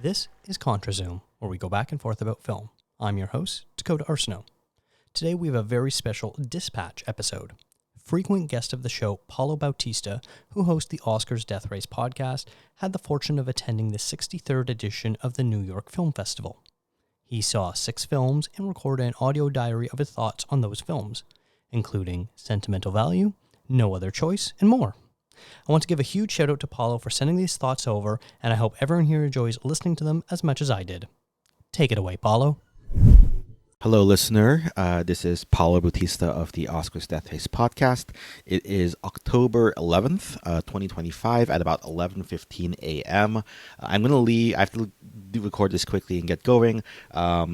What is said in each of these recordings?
This is ContraZoom, where we go back and forth about film. I'm your host, Dakota Arsenault. Today we have a very special Dispatch episode. Frequent guest of the show, Paulo Bautista, who hosts the Oscars Death Race podcast, had the fortune of attending the 63rd edition of the New York Film Festival. He saw 6 films and recorded an audio diary of his thoughts on those films, including Sentimental Value, No Other Choice, and more. I want to give a huge shout out to Paulo for sending these thoughts over, and I hope everyone here enjoys listening to them as much as I did. Take it away, Paulo. Hello, listener. This is Paulo Bautista of the Oscars Death Race podcast. It is October 11th, 2025 at about 11:15 a.m. I'm going to leave. I have to record this quickly and get going. As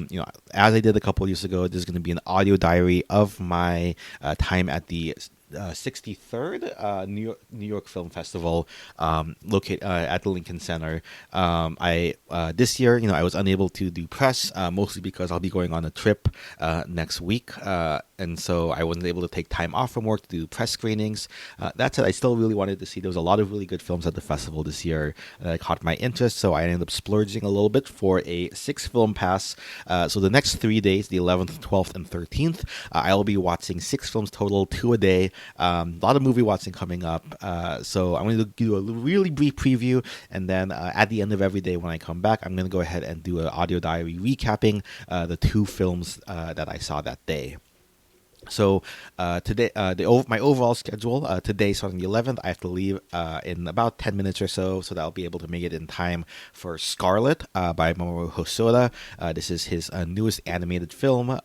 I did a couple of years ago, there's going to be an audio diary of my time at the 63rd New York Film Festival, located at the Lincoln Center. This year, I was unable to do press, mostly because I'll be going on a trip next week, and so I wasn't able to take time off from work to do press screenings. That said, I still really wanted to see. There was a lot of really good films at the festival this year that caught my interest, so I ended up splurging a little bit for a 6-film pass. So the next 3 days, the 11th, 12th, and 13th, I'll be watching 6 films total, 2 a day. A lot of movie watching coming up, so I'm going to do a really brief preview, and then at the end of every day when I come back, I'm going to go ahead and do an audio diary recapping the 2 films that I saw that day. So today, my overall schedule, today, starting the 11th, I have to leave in about 10 minutes or so that I'll be able to make it in time for Scarlet by Mamoru Hosoda. This is his newest animated film.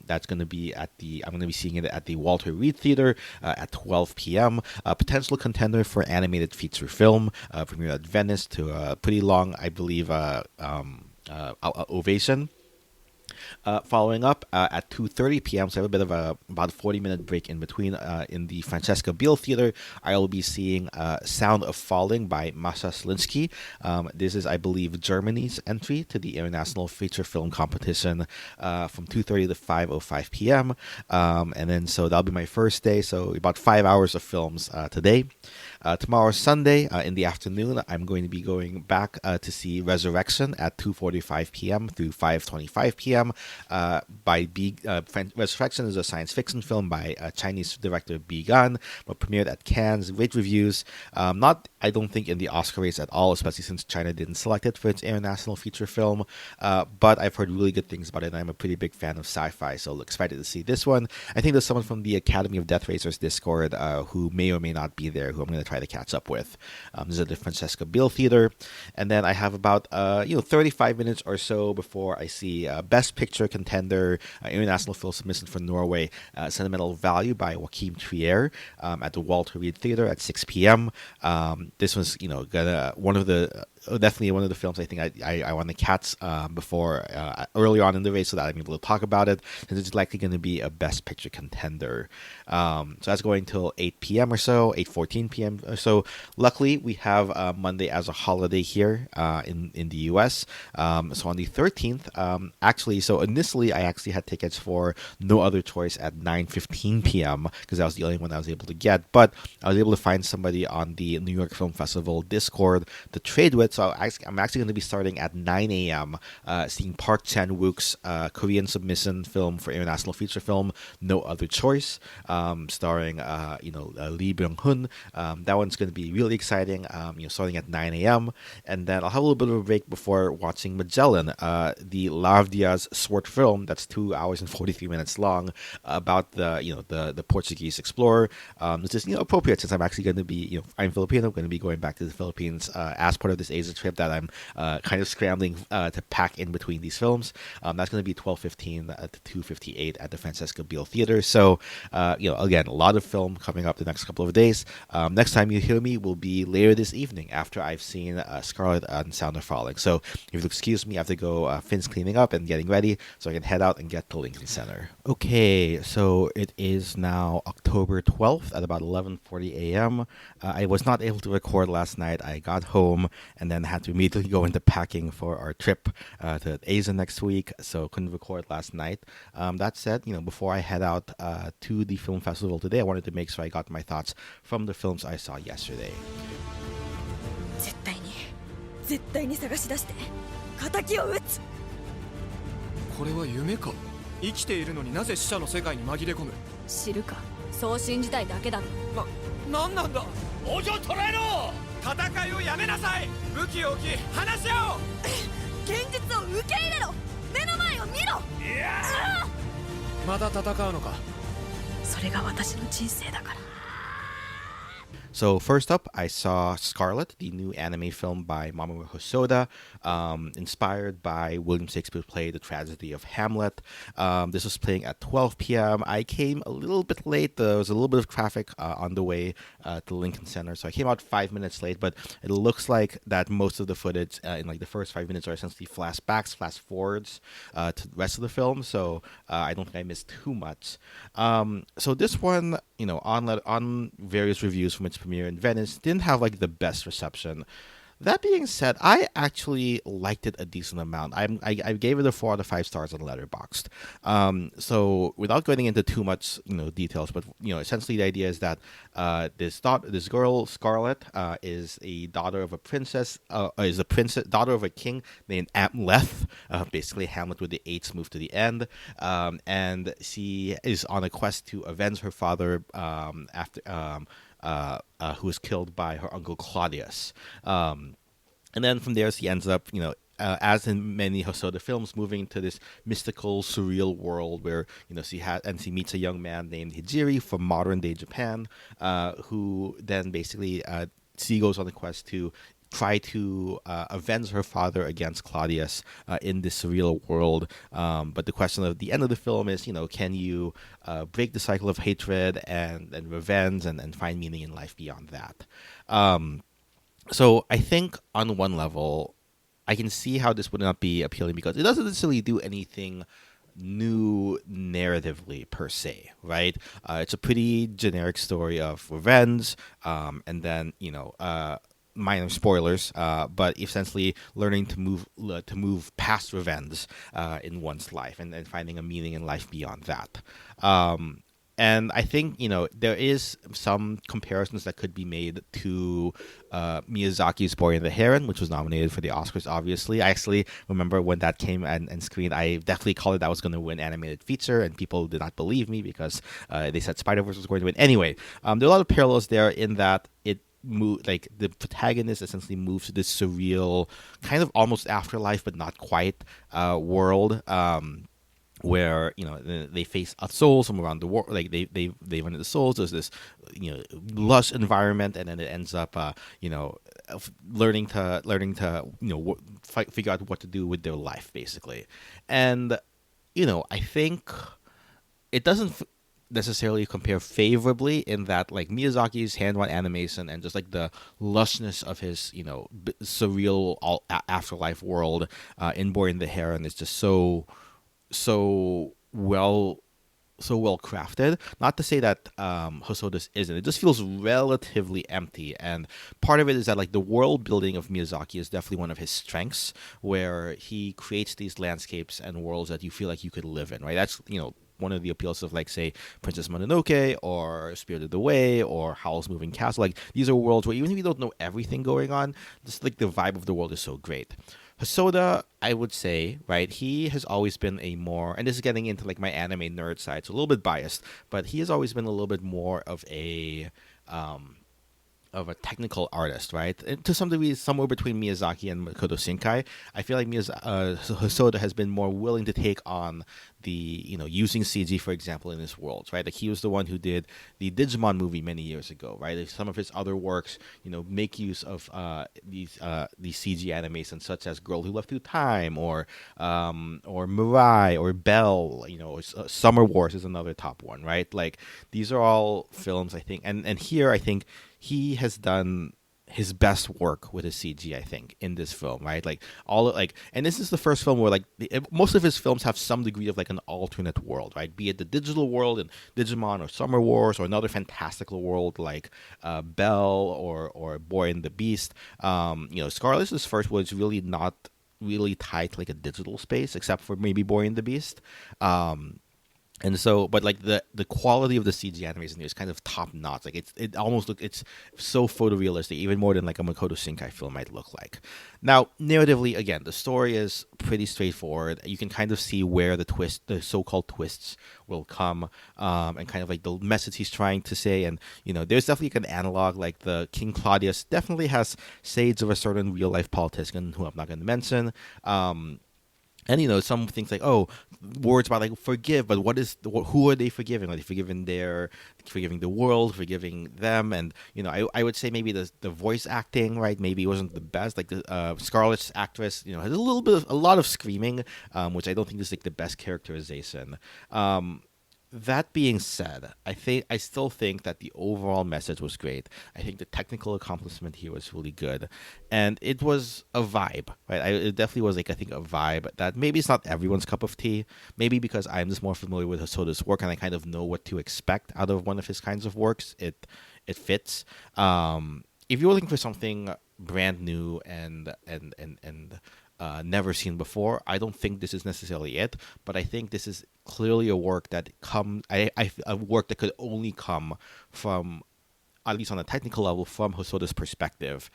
That's going to be I'm going to be seeing it at the Walter Reed Theater at 12 p.m. A potential contender for animated feature film, premiered at Venice to a pretty long, I believe, ovation. Following up at 2:30 p.m., so I have a bit of about a 40-minute break in between. In the Francesca Biel Theater, I will be seeing Sound of Falling by Masha Slinsky. This is, I believe, Germany's entry to the International Feature Film Competition from 2:30 to 5:05 p.m. And then, so that'll be my first day, so about 5 hours of films today. Tomorrow, Sunday, in the afternoon, I'm going to be going back to see Resurrection at 2:45 p.m. through 5:25 p.m. Resurrection is a science fiction film by Chinese director Bi Gan, but premiered at Cannes, great reviews. Not, I don't think, in the Oscar race at all, especially since China didn't select it for its international feature film. But I've heard really good things about it, and I'm a pretty big fan of sci-fi, so excited to see this one. I think there's someone from the Academy of Death Racers Discord who may or may not be there, who I'm going to try to catch up with. This is at the Francesca Biel Theater. And then I have about 35 minutes or so before I see Best Picture contender, international film submission for Norway, Sentimental Value by Joachim Trier at the Walter Reed Theater at 6 p.m. This was, definitely one of the films I think I want to catch before earlier on in the race, so that I'm able to talk about it, since it's likely going to be a Best Picture contender. So that's going till 8 p.m. or so, 8:14 p.m. or so. Luckily, we have Monday as a holiday here in the U.S. So on the 13th, so initially I actually had tickets for No Other Choice at 9:15 p.m. because that was the only one I was able to get, but I was able to find somebody on the New York Film Festival Discord to trade with. So I'm actually going to be starting at 9 a.m. Seeing Park Chan-wook's Korean submission film for international feature film, No Other Choice, starring Lee Byung-hun. That one's going to be really exciting. Starting at 9 a.m. And then I'll have a little bit of a break before watching Magellan, the Lavdia's short film that's 2 hours and 43 minutes long, about the Portuguese explorer. This is appropriate, since I'm actually going to be I'm Filipino. I'm going to be going back to the Philippines as part of this Asia trip that I'm kind of scrambling to pack in between these films. That's going to be 12:15 to 2:58 at the Francesca Biel Theater. So again, a lot of film coming up the next couple of days. Next time you hear me will be later this evening, after I've seen Scarlet and Sound of Falling. So if you'll excuse me, I have to go finish cleaning up and getting ready so I can head out and get to Lincoln Center. Okay, so it is now October 12th at about 11:40 a.m. I was not able to record last night. I got home and then had to immediately go into packing for our trip to Asia next week, so couldn't record last night. That said, before I head out to the film festival today, I wanted to make sure I got my thoughts from the films I saw yesterday. 絶対に絶対に探し出して仇を討つ。これは夢か。生きているのになぜ死者の世界に紛れ込む。知るか。そう信じたいだけだろ。なんなんだ。王女捕らえろ。戦いをやめなさい。武器を置き話し合おう。現実を受け入れろ。目の前を見ろ。いやまだ戦うのか。それが私の人生だから。 So first up, I saw Scarlet, the new anime film by Mamoru Hosoda, inspired by William Shakespeare's play The Tragedy of Hamlet. This was playing at 12 p.m. I came a little bit late. There was a little bit of traffic on the way to the Lincoln Center, so I came out 5 minutes late. But it looks like that most of the footage in like the first 5 minutes are essentially flashbacks, flash forwards to the rest of the film. So I don't think I missed too much. So this one, you know, on various reviews from its premiere in Venice, didn't have like the best reception. That being said, I actually liked it a decent amount. I gave it a 4 out of 5 stars on Letterboxd. So without going into too much, you know, details, but you know, essentially the idea is that this girl Scarlet is a daughter of a princess, daughter of a king named Amleth. Basically, Hamlet with the H moved to the end, and she is on a quest to avenge her father who was killed by her uncle Claudius. And then from there, she ends up, you know, as in many Hosoda films, moving to this mystical, surreal world where, you know, she meets a young man named Hijiri from modern-day Japan, who then basically, she goes on a quest to try to avenge her father against Claudius in this surreal world. But the question at the end of the film is, you know, can you break the cycle of hatred and revenge and find meaning in life beyond that? So I think on one level, I can see how this would not be appealing because it doesn't necessarily do anything new narratively per se, right? It's a pretty generic story of revenge, and then, you know, minor spoilers, but essentially learning to move past revenge in one's life and finding a meaning in life beyond that. And I think, you know, there is some comparisons that could be made to Miyazaki's Boy and the Heron, which was nominated for the Oscars, obviously. I actually remember when that came and screened, I definitely called it that was going to win animated feature, and people did not believe me because they said Spider-Verse was going to win. Anyway, there are a lot of parallels there in that it like the protagonist essentially moves to this surreal, kind of almost afterlife, but not quite world. Where, you know, they face souls from around the world, like they run into souls. There's this, you know, lush environment, and then it ends up, you know, learning to you know figure out what to do with their life, basically. And, you know, I think it doesn't necessarily compare favorably in that, like, Miyazaki's hand-drawn animation and just like the lushness of his, you know, surreal afterlife world in Boy and the Heron is just so well crafted. Not to say that Hosoda's isn't. It just feels relatively empty, and part of it is that, like, the world building of Miyazaki is definitely one of his strengths, where he creates these landscapes and worlds that you feel like you could live in. Right? That's, you know, one of the appeals of, like, say, Princess Mononoke or Spirited Away or Howl's Moving Castle. Like, these are worlds where even if you don't know everything going on, just like the vibe of the world is so great. Hosoda, I would say, right, he has always been a more, and this is getting into like my anime nerd side, so a little bit biased, but he has always been a little bit more of a technical artist, right? And to some degree, somewhere between Miyazaki and Makoto Shinkai. I feel like Hosoda has been more willing to take on the, you know, using CG, for example, in his worlds, right? Like, he was the one who did the Digimon movie many years ago, right? Like, some of his other works, you know, make use of these CG animations, such as Girl Who Left Through Time, or Mirai, or Belle, you know, Summer Wars is another top one, right? Like, these are all films, I think, and here I think he has done his best work with his CG, I think, in this film, right? Like, and this is the first film where, like, most of his films have some degree of, like, an alternate world, right? Be it the digital world in Digimon or Summer Wars, or another fantastical world like Belle or Boy and the Beast. You know, Scarlet's first was really not really tied to, like, a digital space, except for maybe Boy and the Beast. And so, but like the quality of the CG animation is kind of top notch. Like it almost it's so photorealistic, even more than like a Makoto Shinkai film might look like. Now, narratively, again, the story is pretty straightforward. You can kind of see where the so-called twists will come, and kind of like the message he's trying to say. And there's definitely like an analog. Like the King Claudius definitely has shades of a certain real life politician who I'm not going to mention. And some things like words about like forgive, but who are they forgiving? Are they forgiving the world, forgiving them? And I would say maybe the voice acting, right? Maybe it wasn't the best. Like the Scarlett's actress, has a lot of screaming, which I don't think is like the best characterization. That being said, I still think that the overall message was great. I think the technical accomplishment here was really good, and it was a vibe, right? It definitely was like I think a vibe that maybe it's not everyone's cup of tea. Maybe because I'm just more familiar with Hosoda's work and I kind of know what to expect out of one of his kinds of works. It fits. If you're looking for something brand new and never seen before, I don't think this is necessarily it. But I think this is clearly a work that a work that could only come from, at least on a technical level, from Hosoda's perspective.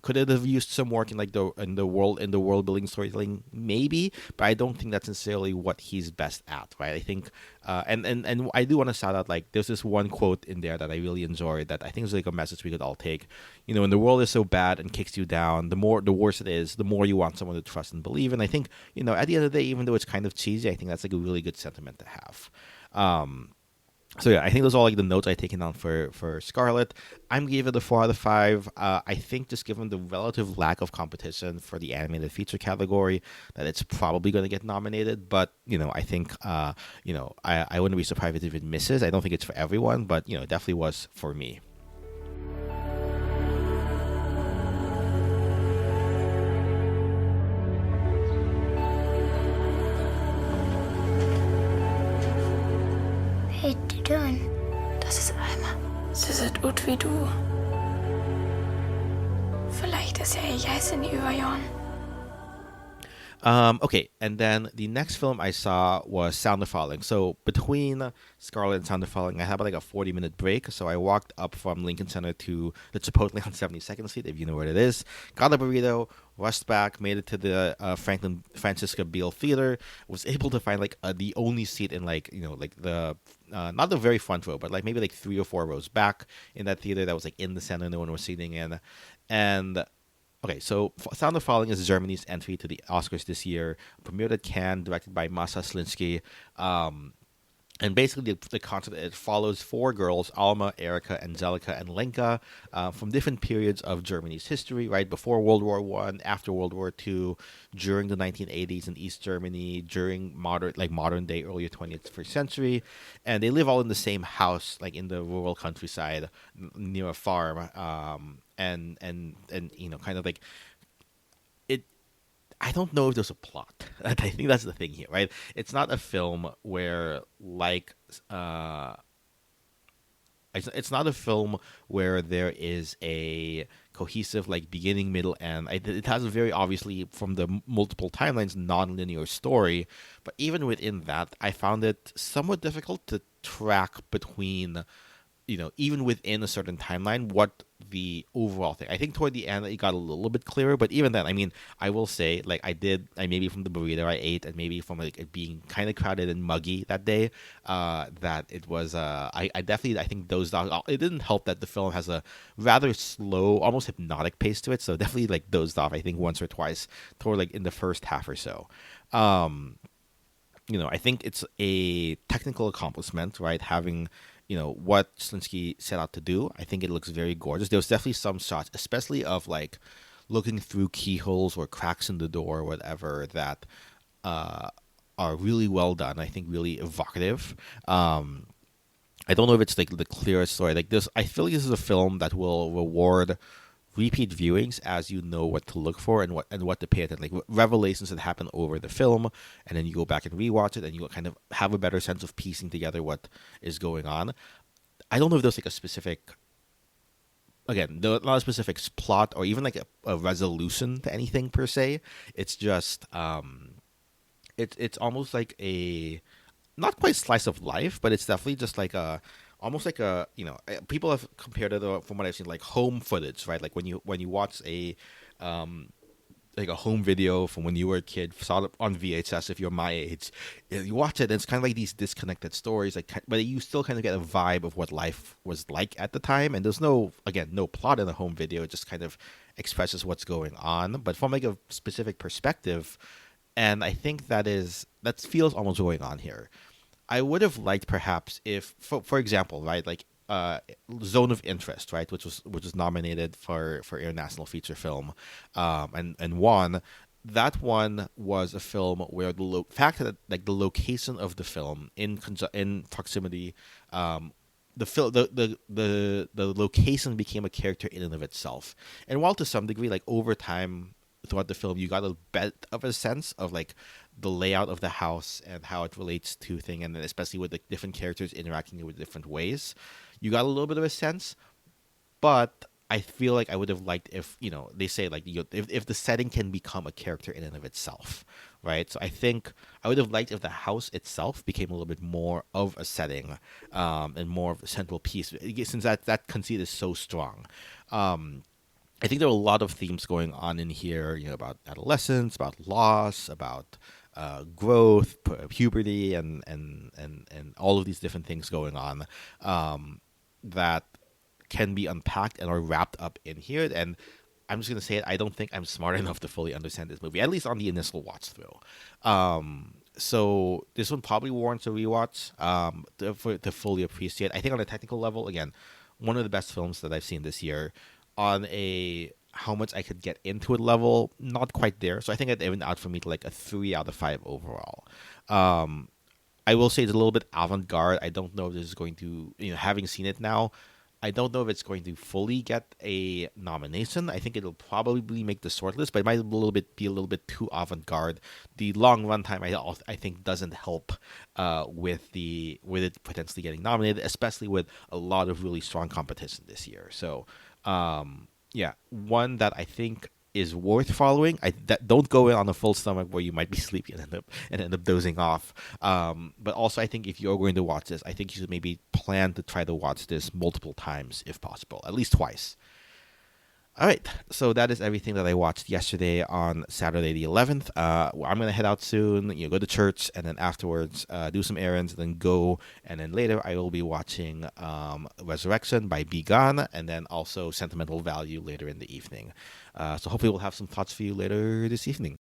Could it have used some work in like the world building storytelling? Maybe, but I don't think that's necessarily what he's best at, right? I think, and I do want to shout out, like, there's this one quote in there that I really enjoyed that I think is like a message we could all take. When the world is so bad and kicks you down, the worse it is, the more you want someone to trust and believe. And I think, at the end of the day, even though it's kind of cheesy, I think that's like a really good sentiment to have. So yeah, I think those are all like the notes I've taken down for Scarlet. I'm giving it a 4 out of 5. I think just given the relative lack of competition for the animated feature category, that it's probably going to get nominated. But I think I wouldn't be surprised if it misses. I don't think it's for everyone, but it definitely was for me. Hey, Dylan. Das ist Alma. Sie sieht ut wie du. Vielleicht ist ihr Jäsen über Jon. Okay, and then the next film I saw was Sound of Falling. So between Scarlet and Sound of Falling, I had like a 40-minute break. So I walked up from Lincoln Center to the Chipotle on 72nd Street, if you know where it is. Got a burrito, rushed back, made it to the Francisca Beale Theater. Was able to find like the only seat in like the not the very front row, but like maybe like 3 or 4 rows back in that theater that was like in the center, no one was sitting in, and. Okay, so Sound of Falling is Germany's entry to the Oscars this year. Premiered at Cannes, directed by Masa Slinsky. And basically, the concept, it follows 4 girls, Alma, Erika, Angelica, and Lenka, from different periods of Germany's history, right? Before World War I, after World War II, during the 1980s in East Germany, during modern day, earlier 20th century. And they live all in the same house, like in the rural countryside, near a farm. And kind of like it. I don't know if there's a plot. I think that's the thing here, right? It's not a film where it's not a film where there is a cohesive like beginning, middle, end. It has a very obviously, from the multiple timelines, non-linear story. But even within that, I found it somewhat difficult to track between. Even within a certain timeline, what the overall thing. I think toward the end it got a little bit clearer, but even then, I mean, I will say, like, I maybe from the burrito I ate, and maybe from like it being kind of crowded and muggy that day, that it was. I definitely, I think, dozed off. It didn't help that the film has a rather slow, almost hypnotic pace to it, so definitely like dozed off. I think once or twice toward like in the first half or so. I think it's a technical accomplishment, right? Having what Slinsky set out to do. I think it looks very gorgeous. There was definitely some shots, especially of like looking through keyholes or cracks in the door or whatever, that are really well done. I think really evocative. I don't know if it's like the clearest story. Like this, I feel like this is a film that will reward repeat viewings as you know what to look for and what to pay attention, like revelations that happen over the film, and then you go back and rewatch it and you kind of have a better sense of piecing together what is going on. I don't know if there's like a specific, again, not a specific plot or even like a resolution to anything per se. It's just it's almost like not quite slice of life, but it's definitely just like a almost like a people have compared it from what I've seen like home footage, right? Like when you watch a like a home video from when you were a kid, saw it on VHS if you're my age. You watch it, and it's kind of like these disconnected stories, like, but you still kind of get a vibe of what life was like at the time. And there's no plot in a home video; it just kind of expresses what's going on, but from like a specific perspective. And I think that feels almost going on here. I would have liked perhaps if, for example, right, like Zone of Interest, right, which was nominated for international feature film, and won. That one was a film where the fact that like the location of the film in proximity, the location became a character in and of itself. And while to some degree, like over time throughout the film, you got a bit of a sense of like the layout of the house and how it relates to thing, and then especially with the different characters interacting with different ways, you got a little bit of a sense. But I feel like I would have liked if they say like if the setting can become a character in and of itself, right? So I think I would have liked if the house itself became a little bit more of a setting, and more of a central piece, since that conceit is so strong. I think there are a lot of themes going on in here, about adolescence, about loss, about growth, puberty, and all of these different things going on, that can be unpacked and are wrapped up in here. And I'm just gonna say it: I don't think I'm smart enough to fully understand this movie, at least on the initial watch through. So this one probably warrants a rewatch, to fully appreciate. I think on a technical level, again, one of the best films that I've seen this year. On a how much I could get into it level, not quite there. So I think it evened out for me to like a 3 out of 5 overall. I will say it's a little bit avant-garde. I don't know if this is going to, having seen it now, I don't know if it's going to fully get a nomination. I think it'll probably make the shortlist, but it might be a little bit too avant-garde. The long runtime, I think, doesn't help with it potentially getting nominated, especially with a lot of really strong competition this year. So. One that I think is worth following. Don't go in on a full stomach where you might be sleepy and end up dozing off. But also, I think if you're going to watch this, I think you should maybe plan to try to watch this multiple times if possible, at least twice. All right, so that is everything that I watched yesterday on Saturday the 11th. I'm going to head out soon, go to church, and then afterwards do some errands, then go. And then later I will be watching Resurrection by B. Gunn, and then also Sentimental Value later in the evening. So hopefully we'll have some thoughts for you later this evening.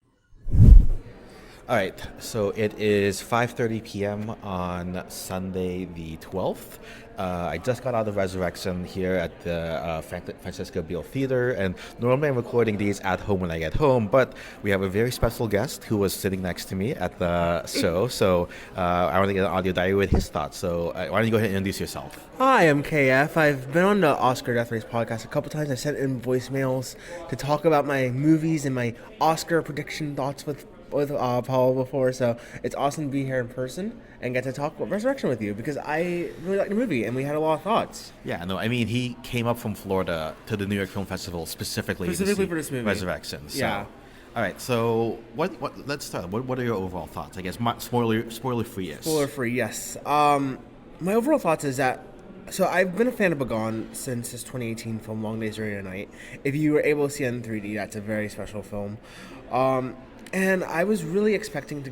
All right, so it is 5:30 p.m. on Sunday the 12th. I just got out of Resurrection here at the Francisco Beale Theater, and normally I'm recording these at home when I get home, but we have a very special guest who was sitting next to me at the show, so I want to get an audio diary with his thoughts. So why don't you go ahead and introduce yourself? Hi, I'm KF. I've been on the Oscar Death Race podcast a couple times. I sent in voicemails to talk about my movies and my Oscar prediction thoughts with Paul before, so it's awesome to be here in person and get to talk about Resurrection with you, because I really like the movie and we had a lot of thoughts. Yeah, no, I mean, he came up from Florida to the New York Film Festival specifically for this movie. Resurrection. So. Yeah. All right, so let's start. What are your overall thoughts? I guess spoiler free is. Spoiler free, yes. My overall thoughts is that, so I've been a fan of Bagan since his 2018 film Long Days Rainy Night. If you were able to see it in 3D, that's a very special film. And I was really expecting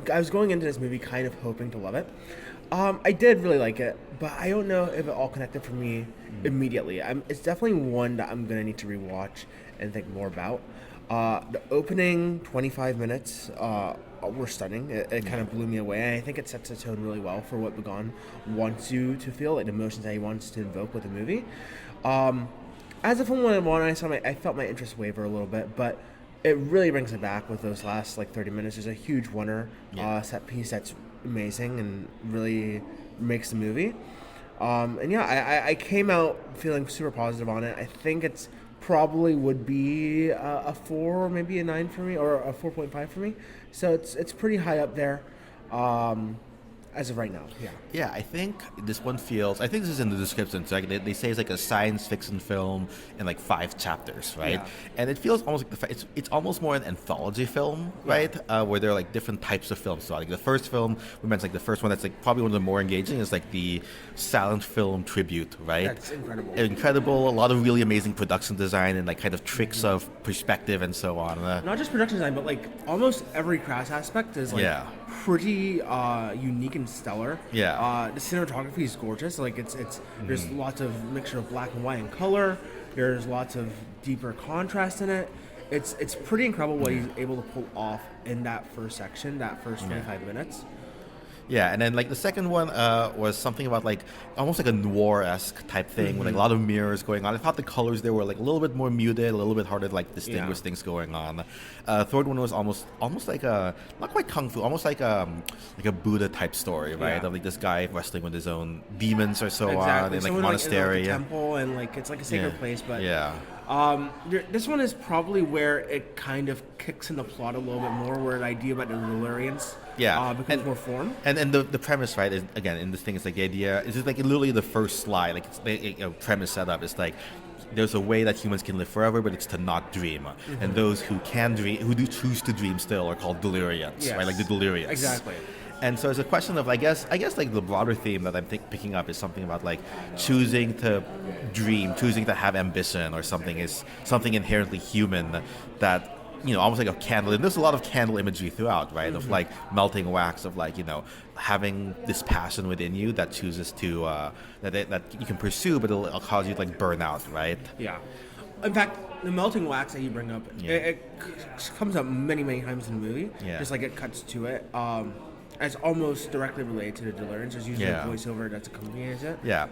I was going into this movie kind of hoping to love it. I did really like it, but I don't know if it all connected for me immediately. It's definitely one that I'm going to need to rewatch and think more about. The opening 25 minutes were stunning. It kind of blew me away, and I think it sets the tone really well for what Bagan wants you to feel, like the emotions that he wants to invoke with the movie. As a film when I saw I felt my interest waver a little bit, but it really brings it back with those last 30 minutes. There's a huge winner set piece that's amazing and really makes the movie. I came out feeling super positive on it. I think it's probably would be a 4 or maybe a 9 for me, or a 4.5 for me. So it's pretty high up there. as of right now. Yeah. Yeah, I think this one feels. I think this is in the description. So like they say it's like a science fiction film in like 5 chapters, right? Yeah. And it feels almost like it's almost more an anthology film, right? Where there are like different types of films. So like the first film we mentioned, like the first one that's like probably one of the more engaging is like the silent film tribute, right? That's incredible. Incredible, a lot of really amazing production design and like kind of tricks of perspective and so on. Not just production design, but like almost every craft aspect is like pretty unique and stellar. Yeah. The cinematography is gorgeous. Like it's there's lots of mixture of black and white and color. There's lots of deeper contrast in it. It's pretty incredible what he's able to pull off in that first section, that first 25 minutes. Yeah, and then like the second one was something about like almost like a noir-esque type thing with like a lot of mirrors going on. I thought the colors there were like a little bit more muted, a little bit harder to like distinguish things going on. Third one was almost like a not quite kung fu, almost like a Buddha type story, right? Of like this guy wrestling with his own demons or so on in like a monastery, like a temple, and like it's like a sacred place. But this one is probably where it kind of kicks in the plot a little bit more, where the idea about the Delurians becomes more formed. And the premise, right, is again in this thing is like the idea is just like literally the first slide, like it's a premise setup. It's like there's a way that humans can live forever, but it's to not dream. And those who can dream, who do choose to dream still, are called Delurians, right? Like the Delurians. Exactly. And so it's a question of, I guess like the broader theme that I'm picking up is something about like choosing to dream, choosing to have ambition, or something is something inherently human that, you know, almost like a candle. And there's a lot of candle imagery throughout, right? Of like melting wax, of like, you know, having this passion within you that chooses to that you can pursue, but it'll cause you to like burn out, right? Yeah. In fact, the melting wax that you bring up, it comes up many times in the movie. Yeah. Just like it cuts to it. It's almost directly related to the Delurians. There's usually a voiceover that's accompanies it. Yeah.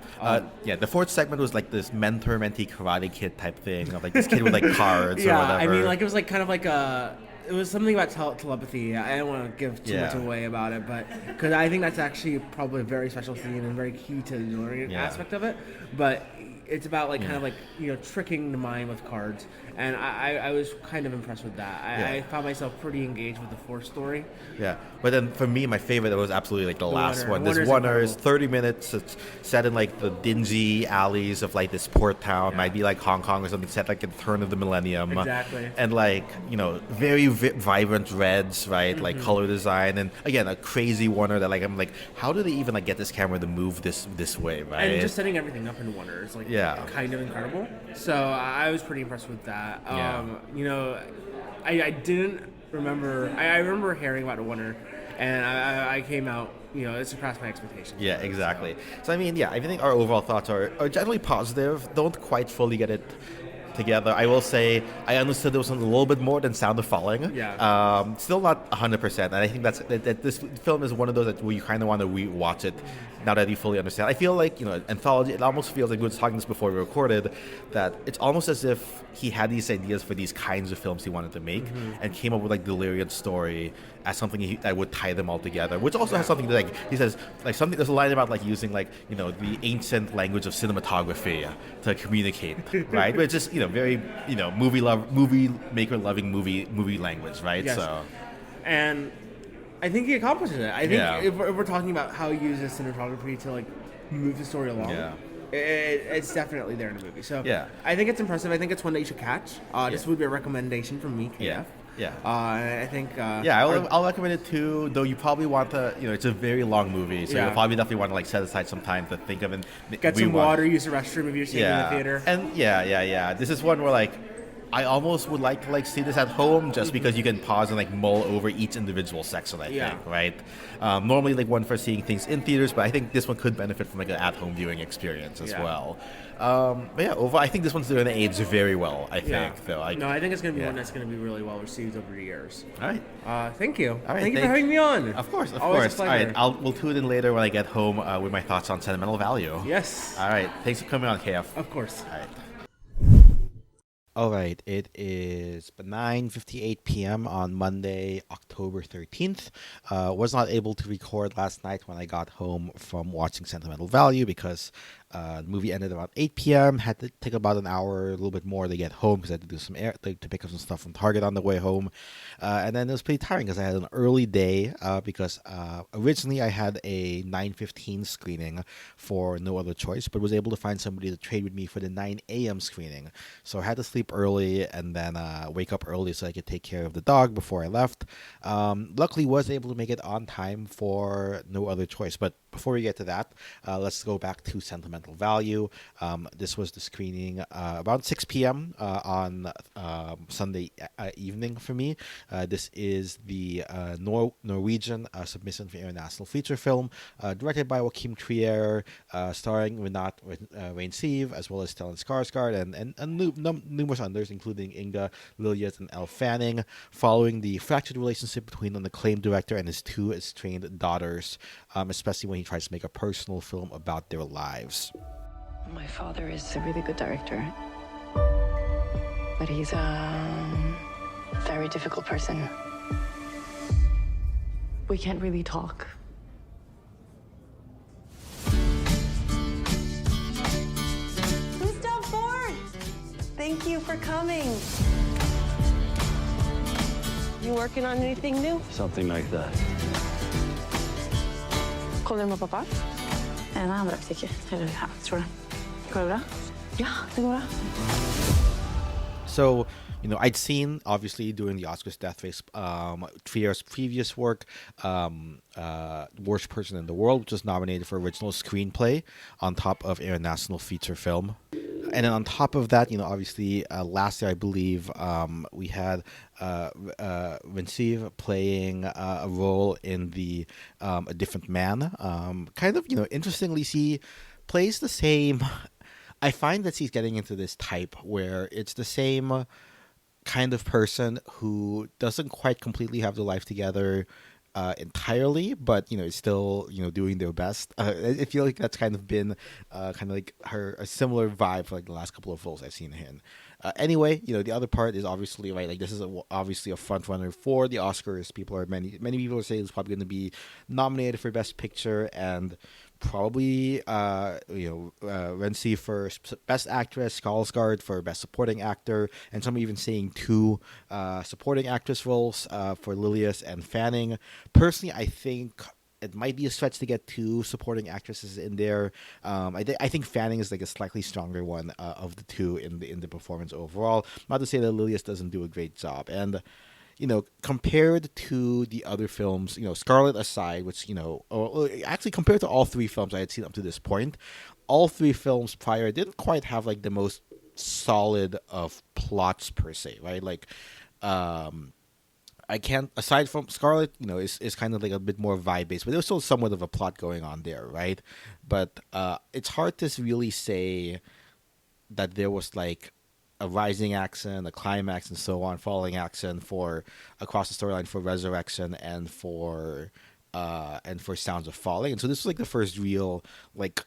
The fourth segment was like this mentor-mentee Karate Kid type thing of like this kid with like cards or whatever. I mean, like it was like kind of like it was something about telepathy. I don't want to give too much away about it, but because I think that's actually probably a very special theme and very key to the Delurian aspect of it. But it's about like kind of like, you know, tricking the mind with cards, and I was kind of impressed with that. I found myself pretty engaged with the fourth story. Yeah, but then for me, my favorite was absolutely like the last one. This Wonder's is 30 minutes. It's set in like the dingy alleys of like this port town, might be like Hong Kong or something, set like at the turn of the millennium. Exactly. And like, you know, very vibrant reds, right? Like color design, and again a crazy Warner that like I'm like, how do they even like get this camera to move this way, right? And just setting everything up in Warner is like kind of incredible. So I was pretty impressed with that. You know, I didn't remember. I remember hearing about the Warner, and I came out, you know, it surpassed my expectations. Yeah, exactly. So I mean, I think our overall thoughts are generally positive. Don't quite fully get it together. I will say I understood there was a little bit more than Sound of Falling. Yeah. Still not 100%. And I think that this film is one of those that where you kind of want to rewatch it now that you fully understand. I feel like, you know, anthology, it almost feels like we were talking this before we recorded, that it's almost as if he had these ideas for these kinds of films he wanted to make and came up with like Delirious story as something that would tie them all together, which also has something to like, he says like something, there's a line about like using like, you know, the ancient language of cinematography to communicate, right? But it's just, you know, very, you know, movie maker loving movie language, right? Yes. So, and I think he accomplishes it. I think if we're talking about how he uses cinematography to like move the story along, it's definitely there in the movie. So I think it's impressive. I think it's one that you should catch. This would be a recommendation from me, KF. I think. I'll recommend it too. Though you probably want to, you know, it's a very long movie, so you'll probably definitely want to like set aside some time to think of and get some water, use the restroom if you're seeing it in the theater. And this is one where like I almost would like to like see this at home just because you can pause and like mull over each individual section. I think, right? Normally like one for seeing things in theaters, but I think this one could benefit from like an at-home viewing experience as well. But overall, I think this one's going to age very well. I think, though. No, I think it's going to be one that's going to be really well received over the years. All right. Thank you. All right, thank you for having me on. Of course. Always a pleasure. All right. We'll tune in later when I get home with my thoughts on sentimental value. Yes. All right. Thanks for coming on, KF. Of course. All right. All right, it is 9:58 p.m. on Monday, October 13th. Was not able to record last night when I got home from watching Sentimental Value because The movie ended around 8 p.m. Had to take about an hour, a little bit more to get home because I had to do some to pick up some stuff from Target on the way home. And then it was pretty tiring because I had an early day because originally I had a 9:15 screening for No Other Choice, but was able to find somebody to trade with me for the 9 a.m. screening. So I had to sleep early and then wake up early so I could take care of the dog before I left. Luckily, was able to make it on time for No Other Choice. But before we get to that, let's go back to sentimental value. This was the screening about 6 p.m. On Sunday evening for me. This is the Norwegian submission for international feature film, directed by Joachim Trier, starring Renat Reinsiv, as well as Stellan Skarsgård and numerous others, including Inga Lilliet and Elle Fanning, following the fractured relationship between an acclaimed director and his two estranged daughters, especially when he tries to make a personal film about their lives. My father is a really good director, but he's a very difficult person. We can't really talk. Gustav Ford! Thank you for coming. You working on anything new? Something like that. Kommer du med pappa? Nej, han drakk ikke. Eller ja, tror det. Går det bra? Ja, det går bra. So, I'd seen, obviously, during the Oscars Death Race, Trier's previous work, Worst Person in the World, which was nominated for Original Screenplay on top of International Feature Film. And then on top of that, obviously, last year, I believe, we had Reinsiv playing a role in the A Different Man. Interestingly, she plays the same... I find that she's getting into this type where it's the same kind of person who doesn't quite completely have their life together entirely, but is still doing their best. I feel like that's kind of been kind of like a similar vibe for like the last couple of roles I've seen her in. Anyway, the other part is obviously right. Like this is obviously a front runner for the Oscars. Many people are saying it's probably going to be nominated for Best Picture and probably Reinsiv for Best Actress, Skarsgård for Best Supporting Actor, and some even saying 2 supporting actress roles for Lillias and Fanning. Personally, I think it might be a stretch to get 2 supporting actresses in there. I think Fanning is like a slightly stronger one of the 2 in the performance overall. Not to say that Lillias doesn't do a great job. And compared to the other films, Scarlet aside, which, actually compared to all 3 films I had seen up to this point, all 3 films prior didn't quite have like the most solid of plots per se, right? Like, I can't, aside from Scarlet, is kind of like a bit more vibe based, but there's still somewhat of a plot going on there, right? But it's hard to really say that there was like a rising accent, a climax, and so on, falling accent for across the storyline for Resurrection and for Sounds of Falling. And so this was like the first real like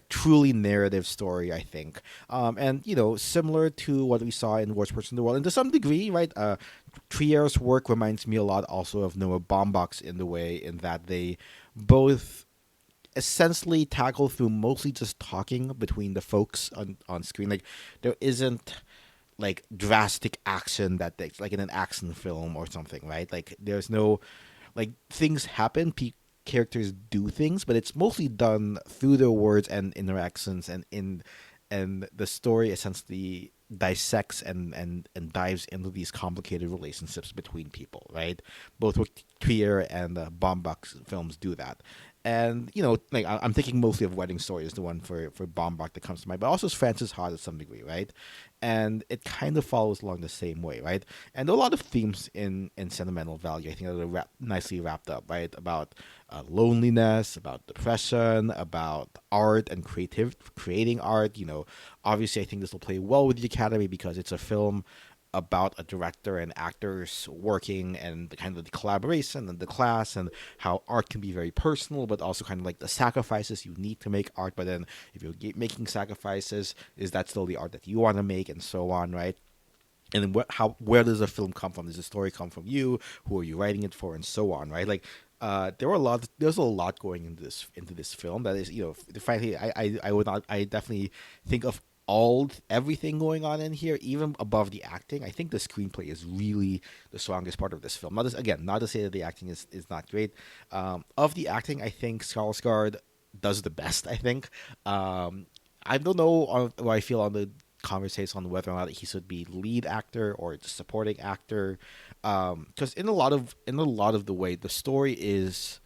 truly narrative story, I think. And similar to what we saw in Worst Person in the World, and to some degree, right? Trier's work reminds me a lot also of Noah Baumbach's in the way in that they both essentially tackle through mostly just talking between the folks on screen. Like there isn't like drastic action that takes like in an action film or something, right? Like there's no like things happen, characters do things, but it's mostly done through their words and interactions, and the story essentially dissects and dives into these complicated relationships between people, right? Both Trier and Baumbach's films do that. And, like I'm thinking mostly of Wedding Story is the one for Baumbach that comes to mind, but also Frances Ha to some degree, right? And it kind of follows along the same way, right? And there are a lot of themes in Sentimental Value, I think, that are nicely wrapped up, right? About loneliness, about depression, about art and creating art. Obviously, I think this will play well with the Academy because it's a film about a director and actors working and the kind of the collaboration and the class and how art can be very personal, but also kind of like the sacrifices you need to make art. But then if you're making sacrifices, is that still the art that you want to make, and so on, right? And then where does a film come from? Does the story come from you? Who are you writing it for? And so on, right? Like there's a lot going into this film that is, frankly, I would not, I definitely think of everything going on in here, even above the acting. I think the screenplay is really the strongest part of this film. Not to say that the acting is not great. Of the acting, I think Skarsgård does the best. I think. I don't know what I feel on the conversation on whether or not he should be lead actor or just supporting actor, because in a lot of the way the story is,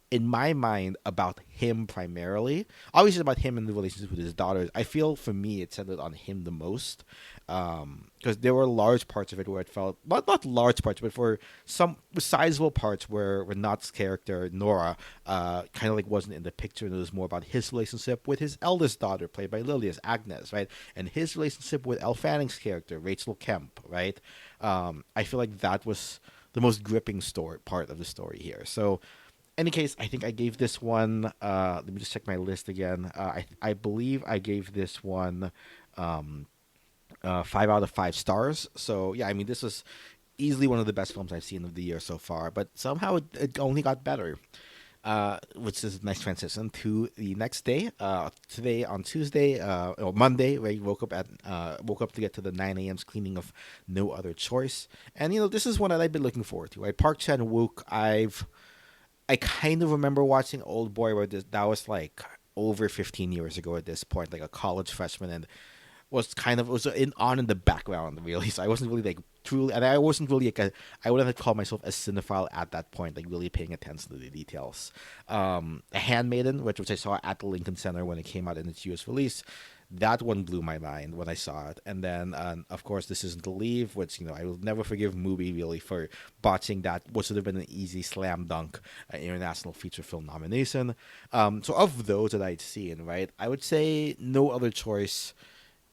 in my mind, about him primarily. Obviously, about him and the relationship with his daughters. I feel for me, it centered on him the most, because there were large parts of it where it felt not large parts, but for some sizable parts where Renat's character Nora kind of like wasn't in the picture, and it was more about his relationship with his eldest daughter, played by Lily as Agnes, right, and his relationship with Elle Fanning's character, Rachel Kemp, right. I feel like that was the most gripping part of the story here. So any case, I think I gave this one. Let me just check my list again. I believe I gave this one 5 out of 5 stars. So yeah, I mean, this was easily one of the best films I've seen of the year so far. But somehow it only got better, which is a nice transition to the next day. Today on Tuesday or Monday, where I woke up to get to the 9 a.m. screening of No Other Choice, and this is one that I've been looking forward to. Right, Park Chan Wook. I kind of remember watching Old Boy, where that was like over 15 years ago at this point, like a college freshman, and was in the background really. So I wasn't really like truly, and I wasn't really I wouldn't have called myself a cinephile at that point, like really paying attention to the details. A Handmaiden, which I saw at the Lincoln Center when it came out in its US release. That one blew my mind when I saw it. And then, of course, This Isn't to Leave, which, I will never forgive Mubi, really, for botching that, what should have been an easy slam dunk international feature film nomination. So of those that I'd seen, right, I would say No Other Choice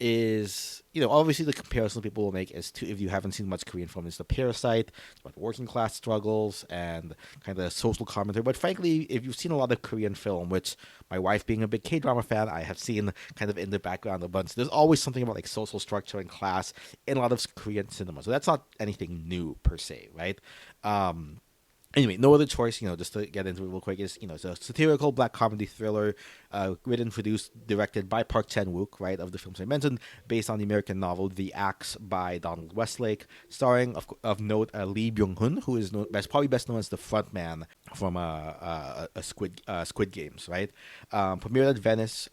is, obviously the comparison people will make is to, if you haven't seen much Korean film, is The Parasite. It's about working class struggles and kind of social commentary. But frankly, if you've seen a lot of Korean film, which my wife being a big K-drama fan, I have seen kind of in the background a bunch. There's always something about like social structure and class in a lot of Korean cinema. So that's not anything new per se, right? Anyway, No Other Choice, just to get into it real quick, is, it's a satirical black comedy thriller, written, produced, directed by Park Chan-wook, right, of the films I mentioned, based on the American novel The Axe by Donald Westlake, starring, of note, Lee Byung-hun, who is probably best known as the frontman from Squid Games, right? Premiered at Venice,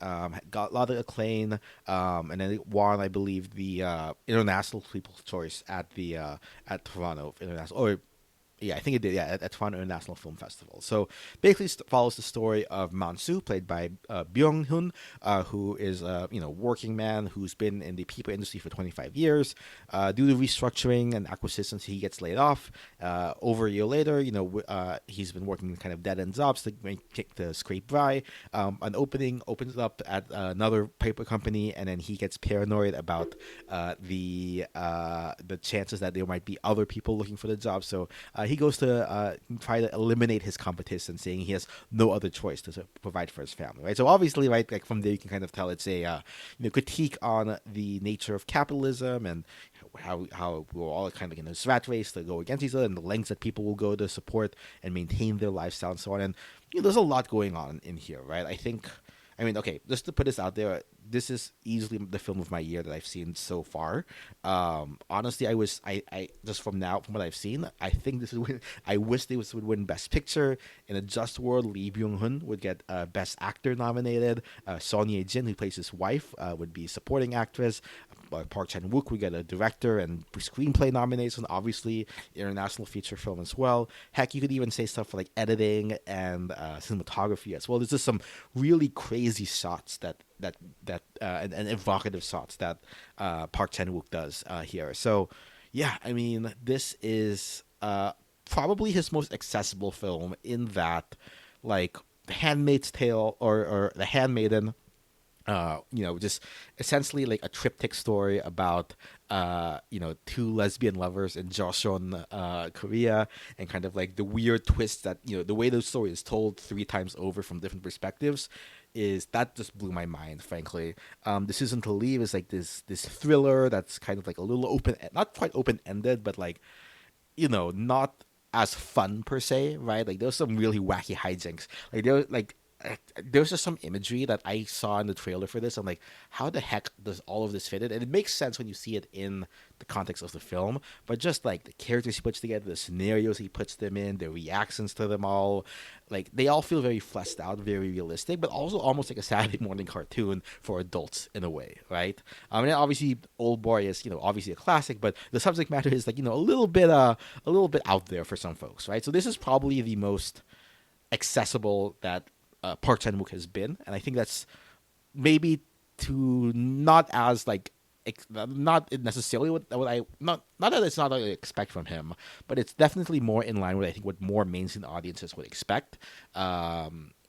got a lot of acclaim, and then it won, I believe, the International People's Choice at Toronto International, or yeah, I think it did. Yeah, at Toronto International Film Festival. So basically, follows the story of Mansu, played by Byung Hun, who is a working man who's been in the people industry for 25 years. Due to restructuring and acquisitions, he gets laid off. Over a year later, he's been working kind of dead end jobs to scrape by. An opening opens up at another paper company, and then he gets paranoid about the chances that there might be other people looking for the job. So he goes to try to eliminate his competition, saying he has no other choice to provide for his family, right? So obviously, right, like from there you can kind of tell it's a critique on the nature of capitalism and how we're all kind of in this rat race to go against each other, and the lengths that people will go to support and maintain their lifestyle and so on. And there's a lot going on in here, right? I mean, okay, just to put this out there, this is easily the film of my year that I've seen so far. Honestly, I just from what I've seen, I think this would win. I wish this would win Best Picture. In a just world, Lee Byung-hun would get Best Actor nominated. Son Ye-jin, who plays his wife, would be Supporting Actress. Park Chan-wook would get a director and screenplay nomination, obviously international feature film as well. Heck, you could even say stuff for like editing and cinematography as well. There's just some really crazy shots and evocative shots that Park Chan-wook does here. So yeah, I mean, this is probably his most accessible film, in that, like, The Handmaid's Tale or The Handmaiden, just essentially like a triptych story about, two lesbian lovers in Joseon, Korea, and kind of like the weird twist that, the way the story is told 3 times over from different perspectives, that just blew my mind, frankly. This Isn't to Leave is like this thriller that's kind of like a little not quite open-ended, but like, not as fun per se, right? Like there's some really wacky hijinks. There's just some imagery that I saw in the trailer for this. I'm like, how the heck does all of this fit in? And it makes sense when you see it in the context of the film, but just like the characters he puts together, the scenarios he puts them in, the reactions to them all, like they all feel very fleshed out, very realistic, but also almost like a Saturday morning cartoon for adults in a way, right? And obviously, Old Boy is obviously a classic, but the subject matter is like a little bit out there for some folks, right? So this is probably the most accessible that Park Chan Wook has been, and I think that's maybe to not as like not necessarily what I not that it's not what I expect from him, but it's definitely more in line with I think what more mainstream audiences would expect.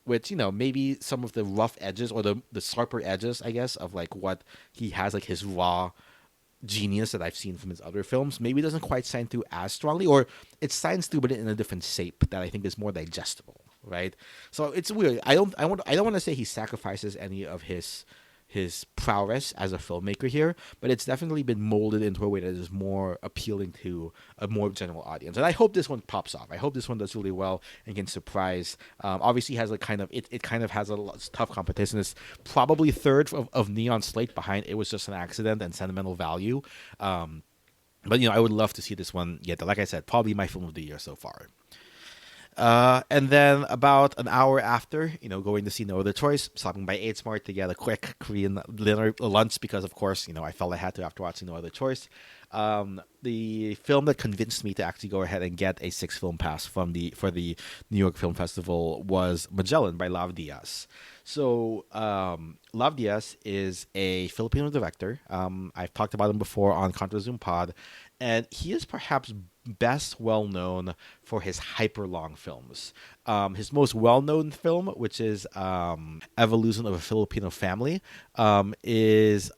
Which maybe some of the rough edges or the sharper edges, I guess, of like what he has, like his raw genius that I've seen from his other films, maybe doesn't quite shine through as strongly, or it shines through but in a different shape that I think is more digestible, right? So it's weird. I don't want to say he sacrifices any of his prowess as a filmmaker here, but it's definitely been molded into a way that is more appealing to a more general audience. And I hope this one pops off. I hope this one does really well and can surprise. Obviously, has a kind of it kind of has a tough competition. It's probably third of Neon Slate behind It Was Just an Accident and Sentimental Value. But I would love to see this one get. Like I said, probably my film of the year so far. And then about an hour after, going to see No Other Choice, stopping by 8 Smart to get a quick Korean lunch because, of course, I felt I had to after watching No Other Choice. The film that convinced me to actually go ahead and get a 6-film pass for the New York Film Festival was Magellan by Lav Diaz. So Lav Diaz is a Filipino director. I've talked about him before on Contra Zoom Pod, and he is perhaps best well known for his hyper long films. His most well known film, which is Evolution of a Filipino Family, is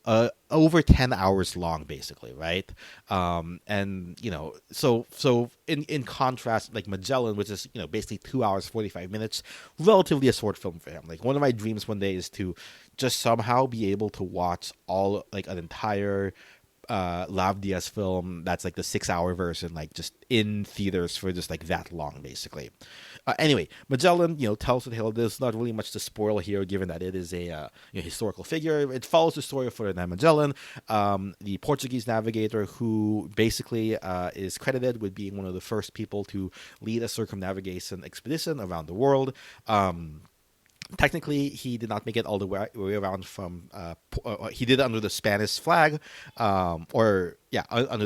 over 10 hours long, basically, right? And so in contrast, like Magellan, which is basically 2 hours 45 minutes, relatively a short film for him. Like one of my dreams one day is to just somehow be able to watch all like an entire Lav Diaz film that's like the 6-hour version, like just in theaters for just like that long, basically. Anyway, Magellan, tells the tale. There's not really much to spoil here, given that it is a historical figure. It follows the story of Ferdinand Magellan, the Portuguese navigator who basically is credited with being one of the first people to lead a circumnavigation expedition around the world. Technically, he did not make it all the way around from. He did it under the Spanish flag, under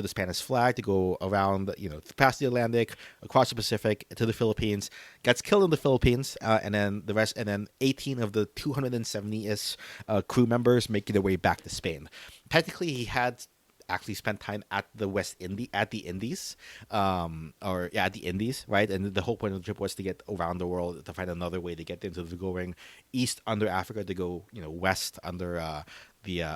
the Spanish flag to go around, past the Atlantic, across the Pacific to the Philippines. Gets killed in the Philippines, and then 18 of the 270-ish crew members make their way back to Spain. Technically, he had actually spent time at the at the Indies, at the Indies, right? And the whole point of the trip was to get around the world to find another way to get into the going east under Africa to go, west under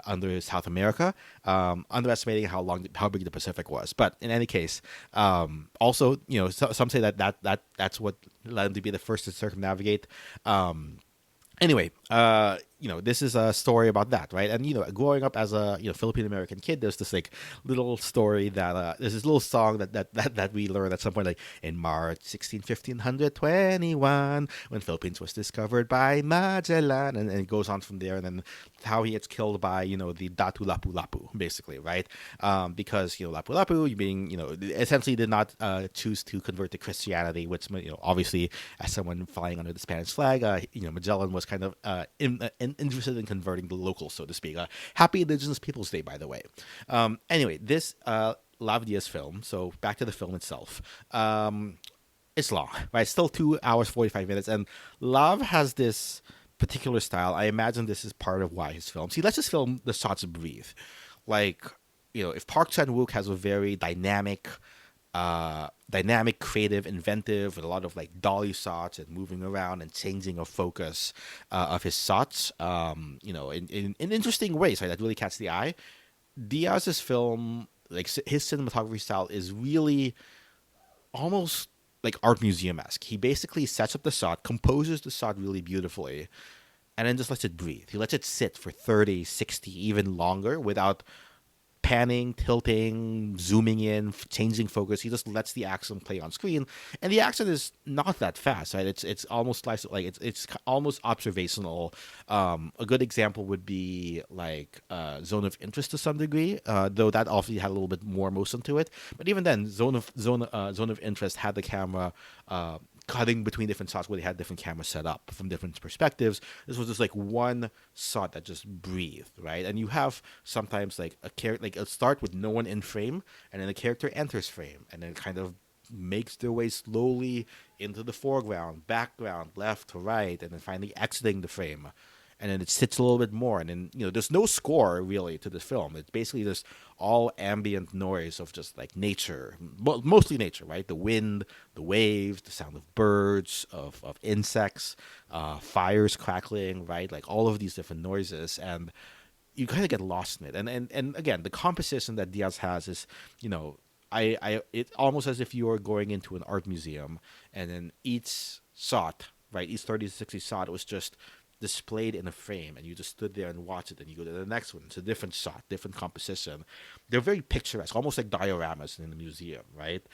under South America, underestimating how big the Pacific was. But in any case, also, some say that's what led him to be the first to circumnavigate. Anyway, this is a story about that, right? And growing up as a Philippine American kid, there's this like little story that there's this little song that we learned at some point, like in March 1521, when Philippines was discovered by Magellan, and it goes on from there, and then how he gets killed by the Datu Lapu-Lapu, basically, right? Because Lapu-Lapu, being essentially did not choose to convert to Christianity, which obviously as someone flying under the Spanish flag, Magellan was kind of interested in converting the locals, so to speak. Happy Indigenous Peoples Day, by the way. Anyway, this Lav Diaz film, so back to the film itself. It's long, right? It's still 2 hours, 45 minutes, and Lav has this particular style. I imagine this is part of why his films. He lets his film, the shots breathe. Like, if Park Chan Wook has a very dynamic, creative, inventive, with a lot of like dolly shots and moving around and changing of focus of his shots, in interesting ways, right, that really catch the eye. Diaz's film, like his cinematography style, is really almost like art museum-esque. He basically sets up the shot, composes the shot really beautifully, and then just lets it breathe. He lets it sit for 30, 60, even longer without panning, tilting, zooming in, changing focus. He just lets the action play on screen, and the action is not that fast, right? It's almost like it's almost observational. A good example would be like Zone of Interest to some degree, though that obviously had a little bit more motion to it. But even then, Zone of Interest had the camera cutting between different shots where they had different cameras set up from different perspectives. This was just like one shot that just breathed, right? And you have sometimes like a character, like a start with no one in frame, and then the character enters frame, and then kind of makes their way slowly into the foreground, background, left to right, and then finally exiting the frame. And then it sits a little bit more, and then there's no score really to the film. It's basically just all ambient noise of just like nature, mostly nature, right? The wind, the waves, the sound of birds, of insects, fires crackling, right? Like all of these different noises, and you kind of get lost in it. And again, the composition that Diaz has is, it almost as if you are going into an art museum, and then each shot, right? Each 30 to 60 shot was just displayed in a frame, and you just stood there and watched it, and you go to the next one. It's a different shot, different composition. They're very picturesque, almost like dioramas in a museum, right?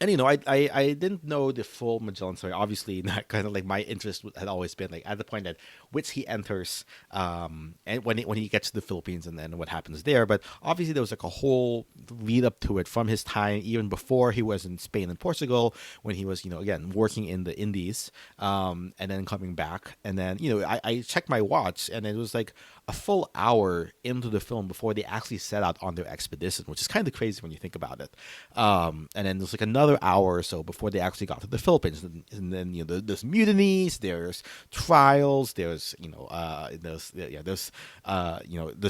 And I didn't know the full Magellan story. Obviously, not kind of like my interest had always been like at the point at which he enters, and when he gets to the Philippines, and then what happens there. But obviously, there was like a whole lead up to it from his time, even before he was in Spain and Portugal, when he was again working in the Indies, and then coming back, and then I checked my watch, and it was like a full hour into the film before they actually set out on their expedition, which is kind of crazy when you think about it. And then there's like another hour or so before they actually got to the Philippines, and then there's mutinies, there's trials, there's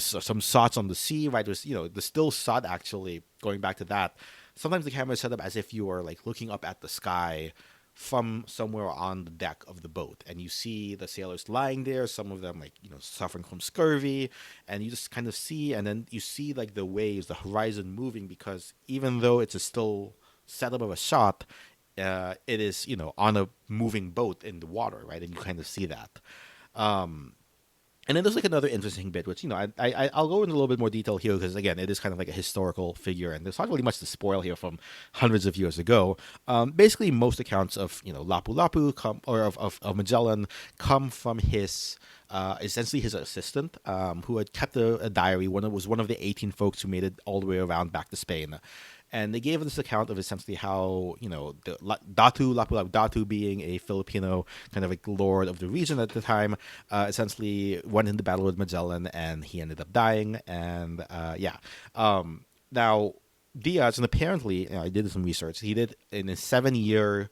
some shots on the sea, right? There's still shot actually going back to that. Sometimes the camera is set up as if you are like looking up at the sky from somewhere on the deck of the boat, and you see the sailors lying there, some of them like suffering from scurvy, and you just kind of see, and then you see like the waves, the horizon moving, because even though it's a still setup of a shot, it is on a moving boat in the water, right? And you kind of see that. And then there's like another interesting bit, which I'll go into a little bit more detail here, because again, it is kind of like a historical figure, and there's not really much to spoil here from hundreds of years ago. Basically, most accounts of Lapu-Lapu of Magellan come from his essentially his assistant, who had kept a diary. Was one of the 18 folks who made it all the way around back to Spain. And they gave this account of essentially how, Lapu-Lapu Datu being a Filipino kind of like lord of the region at the time, essentially went into battle with Magellan, and he ended up dying. And now Diaz, and apparently, I did some research, he did in a 7-year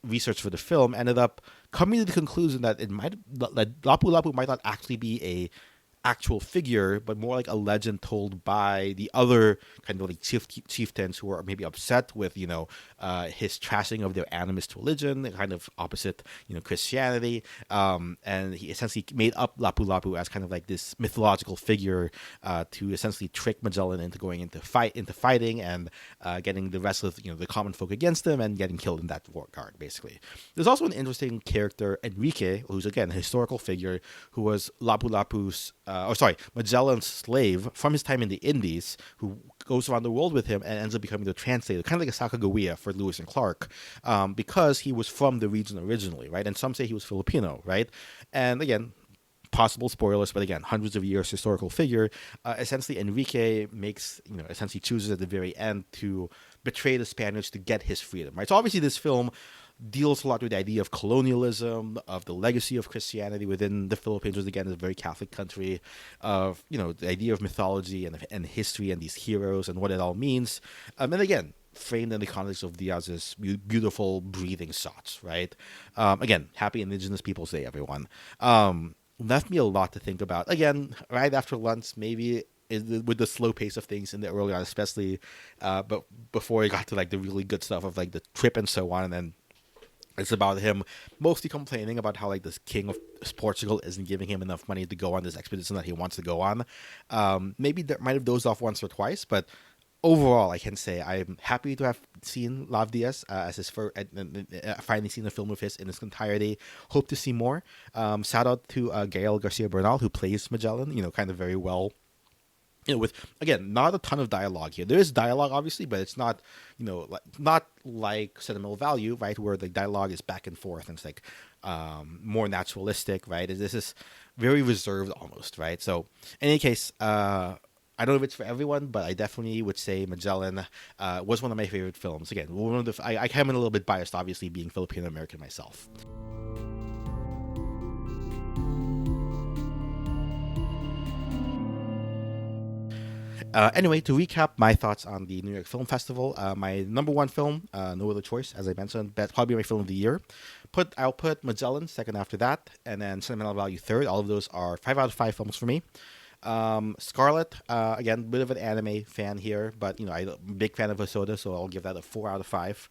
research for the film, ended up coming to the conclusion that Lapu-Lapu might not actually be a actual figure, but more like a legend told by the other kind of like chieftains who are maybe upset with his trashing of their animist religion, kind of opposite Christianity, and he essentially made up Lapu-Lapu as kind of like this mythological figure to essentially trick Magellan into going into fighting, and getting the rest of the common folk against him, and getting killed in that regard. Basically, there's also an interesting character, Enrique, who's again a historical figure who was Lapu-Lapu's Magellan's slave from his time in the Indies, who goes around the world with him and ends up becoming the translator, kind of like a Sacagawea for Lewis and Clark, because he was from the region originally, right? And some say he was Filipino, right? And again, possible spoilers, but again, hundreds of years historical figure. Essentially, Enrique essentially chooses at the very end to betray the Spaniards to get his freedom, right? So obviously, this film deals a lot with the idea of colonialism, of the legacy of Christianity within the Philippines, which again is a very Catholic country, of the idea of mythology and history and these heroes and what it all means, and again framed in the context of Diaz's beautiful breathing shots, right? Again, happy Indigenous Peoples Day, everyone. Left me a lot to think about. Again, right after lunch, maybe with the slow pace of things in the early on, especially, but before it got to like the really good stuff of like the trip and so on, and then it's about him mostly complaining about how like this king of Portugal isn't giving him enough money to go on this expedition that he wants to go on. Maybe that might have dozed off once or twice, but overall, I can say I'm happy to have seen Lav Diaz as his first, finally seen a film of his in its entirety. Hope to see more. Shout out to Gael Garcia Bernal, who plays Magellan, kind of very well with, again, not a ton of dialogue here. There is dialogue, obviously, but it's not, not like sentimental value, right, where the dialogue is back and forth and it's like more naturalistic, right? This is very reserved almost, right? So in any case, I don't know if it's for everyone, but I definitely would say Magellan was one of my favorite films. Again, I came in a little bit biased, obviously, being Filipino American myself. Anyway, to recap my thoughts on the New York Film Festival, my number one film, No Other Choice, as I mentioned, that's probably my film of the year. I'll put Magellan second after that, and then Sentimental Value third. All of those are 5 out of 5 films for me. Scarlet, again, bit of an anime fan here, but I'm a big fan of Hosoda, so I'll give that a 4 out of 5.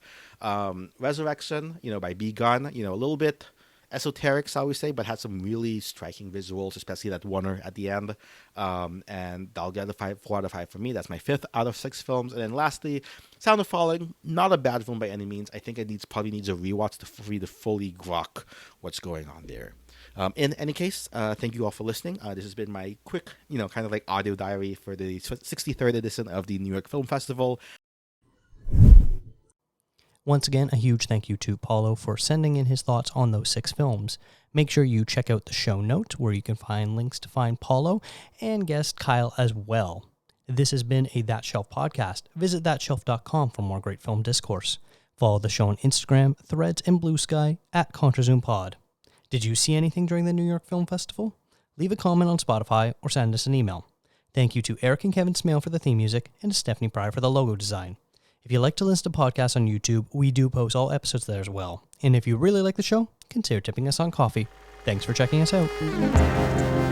Resurrection, by B. Gunn, a little bit esoteric, I would say, but had some really striking visuals, especially that oneer at the end. And I'll get a 4 out of 5 for me. That's my 5th out of 6 films. And then lastly, Sound of Falling, not a bad film by any means. I think it probably needs a rewatch for me to fully grok what's going on there. In any case, thank you all for listening. This has been my quick, kind of like audio diary for the 63rd edition of the New York Film Festival. Once again, a huge thank you to Paulo for sending in his thoughts on those 6 films. Make sure you check out the show notes where you can find links to find Paulo and guest Kyle as well. This has been a That Shelf podcast. Visit thatshelf.com for more great film discourse. Follow the show on Instagram, Threads, and Blue Sky at ContraZoomPod. Did you see anything during the New York Film Festival? Leave a comment on Spotify or send us an email. Thank you to Eric and Kevin Smale for the theme music and to Stephanie Pryor for the logo design. If you like to listen to podcasts on YouTube, we do post all episodes there as well. And if you really like the show, consider tipping us on coffee. Thanks for checking us out.